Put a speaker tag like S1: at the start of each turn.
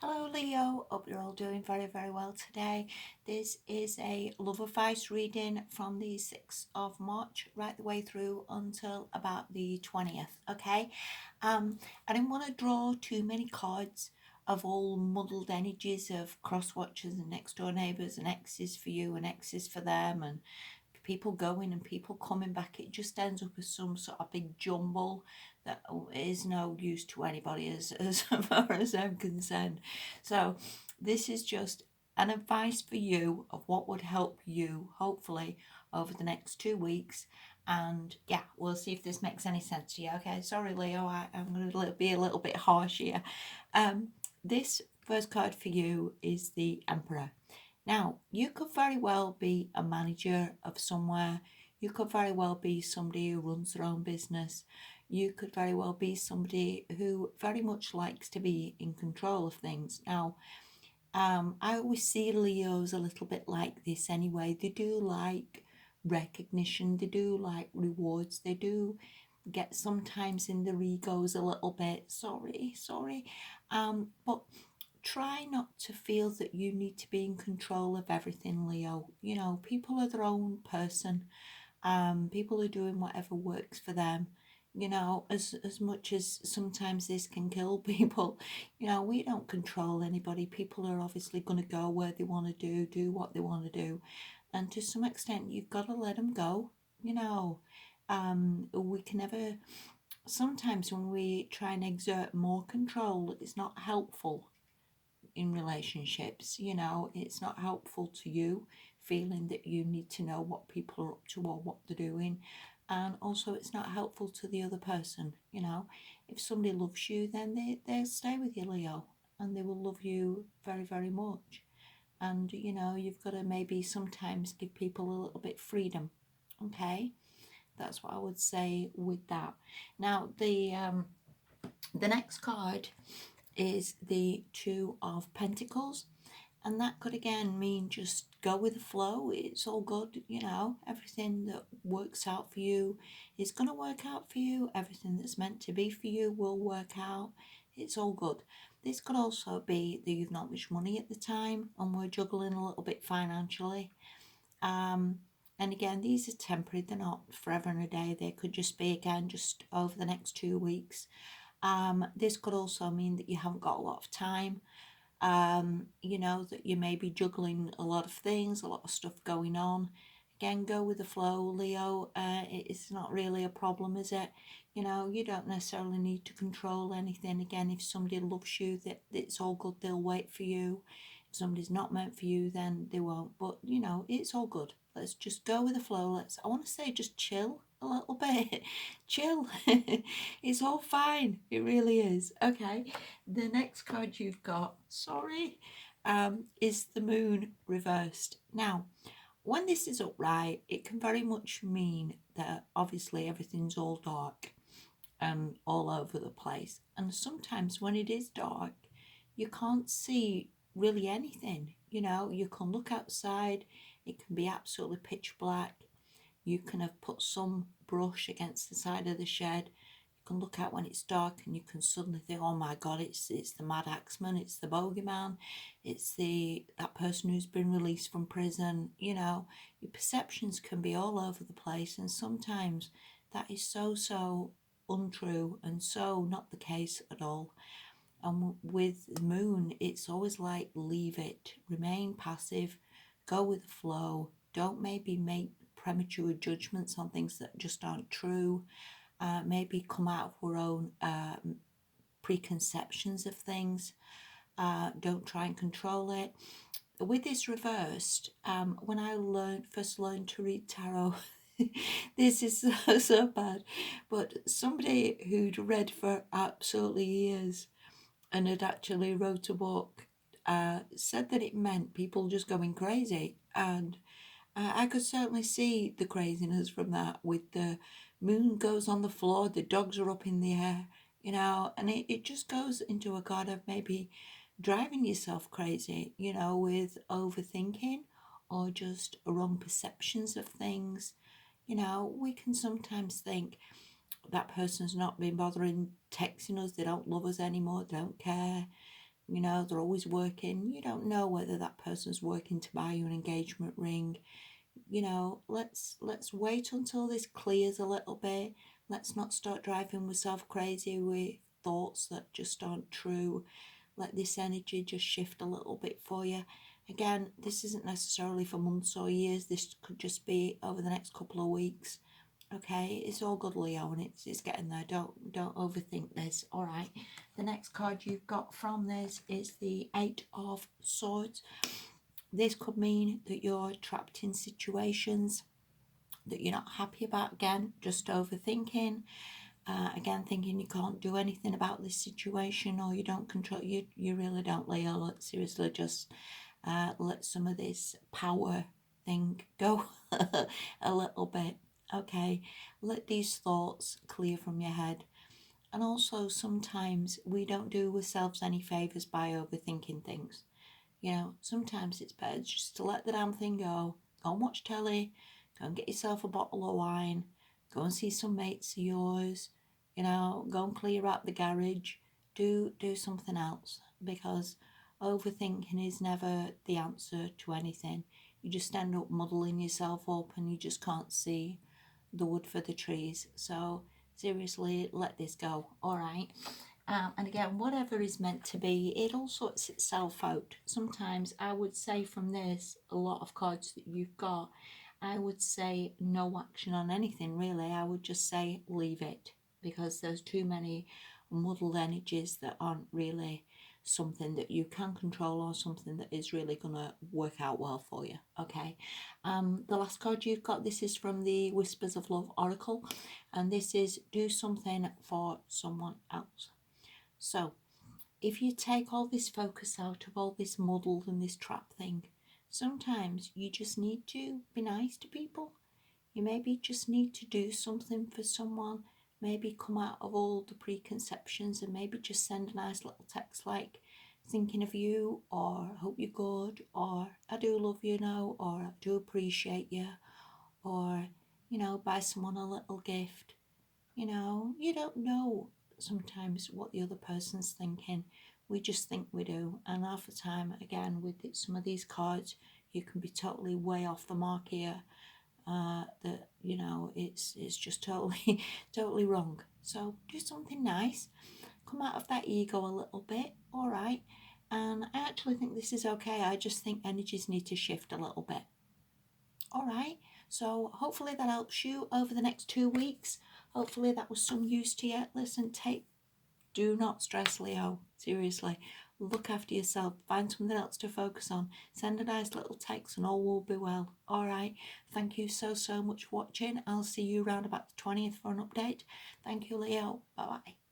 S1: Hello Leo, hope you're all doing very well today. This is a love advice reading from the 6th of March right the way through until about the 20th, okay? I didn't want to draw too many cards of all muddled energies of cross watchers and next door neighbours and exes for you and exes for them and people going and people coming back. It just ends up as some sort of big jumble that is no use to anybody as far as I'm concerned. So this is just an advice for you of what would help you hopefully over the next 2 weeks. And yeah, we'll see if this makes any sense to you. Okay, sorry Leo, I'm going to be a little bit harsh here. This first card for you is the Emperor. Now, you could very well be a manager of somewhere. You could very well be somebody who runs their own business. You could very well be somebody who very much likes to be in control of things. Now, I always see Leos a little bit like this anyway. They do like recognition, they do like rewards, they do get sometimes in their egos a little bit. Sorry. But try not to feel that you need to be in control of everything, Leo. You know, people are their own person. People are doing whatever works for them. You know, as much as sometimes this can kill people, you know, we don't control anybody. People are obviously going to go where they want to do what they want to do, and to some extent, you've got to let them go. You know, we can never. Sometimes when we try and exert more control, it's not helpful in relationships. You know, it's not helpful to you feeling that you need to know what people are up to or what they're doing. And also, it's not helpful to the other person. You know, if somebody loves you, then they'll stay with you, Leo, and they will love you very much. And you know, you've got to maybe sometimes give people a little bit freedom. Okay, that's what I would say with that. Now, the next card is the Two of Pentacles, and that could again mean just go with the flow. It's all good, you know, everything that works out for you is going to work out for you. Everything that's meant to be for you will work out. It's all good. This could also be that you've not much money at the time and we're juggling a little bit financially. And again, these are temporary, they're not forever and a day. They could just be again just over the next 2 weeks. This could also mean that you haven't got a lot of time. You know, that you may be juggling a lot of things, a lot of stuff going on. Again, go with the flow, Leo. It's not really a problem, is it? You know, you don't necessarily need to control anything. Again, if somebody loves you, that it's all good. They'll wait for you. If somebody's not meant for you, then they won't. But you know, it's all good. Let's just go with the flow. I want to say, just chill a little bit. Chill. It's all fine. It really is. Okay. The next card you've got, is the Moon reversed. Now, when this is upright, it can very much mean that obviously everything's all dark and all over the place. And sometimes when it is dark, you can't see really anything. You know, you can look outside, it can be absolutely pitch black. You can have put some brush against the side of the shed. You can look out when it's dark and you can suddenly think, oh my God, it's the Mad Axeman, it's the bogeyman, it's that person who's been released from prison. You know, your perceptions can be all over the place, and sometimes that is so untrue and so not the case at all. And with the moon, it's always like leave it, remain passive, go with the flow, don't maybe make premature judgments on things that just aren't true. Maybe come out of our own preconceptions of things. Don't try and control it. With this reversed, when I first learned to read tarot, this is so bad, but somebody who'd read for absolutely years and had actually wrote a book said that it meant people just going crazy. And I could certainly see the craziness from that, with the moon goes on the floor, the dogs are up in the air, you know, and it just goes into a kind of maybe driving yourself crazy, you know, with overthinking or just wrong perceptions of things. You know, we can sometimes think that person's not been bothering texting us, they don't love us anymore, they don't care. You know, they're always working. You don't know whether that person's working to buy you an engagement ring. You know, let's wait until this clears a little bit. Let's not start driving yourself crazy with thoughts that just aren't true. Let this energy just shift a little bit for you. Again, this isn't necessarily for months or years. This could just be over the next couple of weeks. Okay, it's all good, Leo, and it's getting there. Don't overthink this. All right. The next card you've got from this is the Eight of Swords. This could mean that you're trapped in situations that you're not happy about. Again, just overthinking. Again, thinking you can't do anything about this situation, or you don't control. You really don't, Leo. Let's seriously just let some of this power thing go a little bit. Okay, let these thoughts clear from your head. And also, sometimes we don't do ourselves any favours by overthinking things. You know, sometimes it's better just to let the damn thing go and watch telly, go and get yourself a bottle of wine, go and see some mates of yours, you know, go and clear out the garage, do something else, because overthinking is never the answer to anything. You just end up muddling yourself up and you just can't see the wood for the trees. So seriously, let this go. All right. And again, whatever is meant to be, it all sorts itself out. Sometimes I would say from this, a lot of cards that you've got, I would say no action on anything really. I would just say leave it, because there's too many muddled energies that aren't really something that you can control, or something that is really going to work out well for you. Okay. The last card you've got, this is from the Whispers of Love Oracle, and this is do something for someone else. So, if you take all this focus out of all this muddle and this trap thing, sometimes you just need to be nice to people. You maybe just need to do something for someone. Maybe come out of all the preconceptions and maybe just send a nice little text like thinking of you, or hope you're good, or I do love you now, or I do appreciate you, or, you know, buy someone a little gift. You know, you don't know sometimes what the other person's thinking. We just think we do. And half the time, again, with some of these cards, you can be totally way off the mark here. That, you know, it's just totally totally wrong. So do something nice. Come out of that ego a little bit. All right. And I actually think this is okay. I just think energies need to shift a little bit. All right. So hopefully that helps you over the next 2 weeks. Hopefully that was some use to you. Listen, do not stress, Leo. Seriously, look after yourself. Find something else to focus on. Send a nice little text and all will be well. All right. Thank you so much for watching. I'll see you around about the 20th for an update. Thank you, Leo. Bye-bye.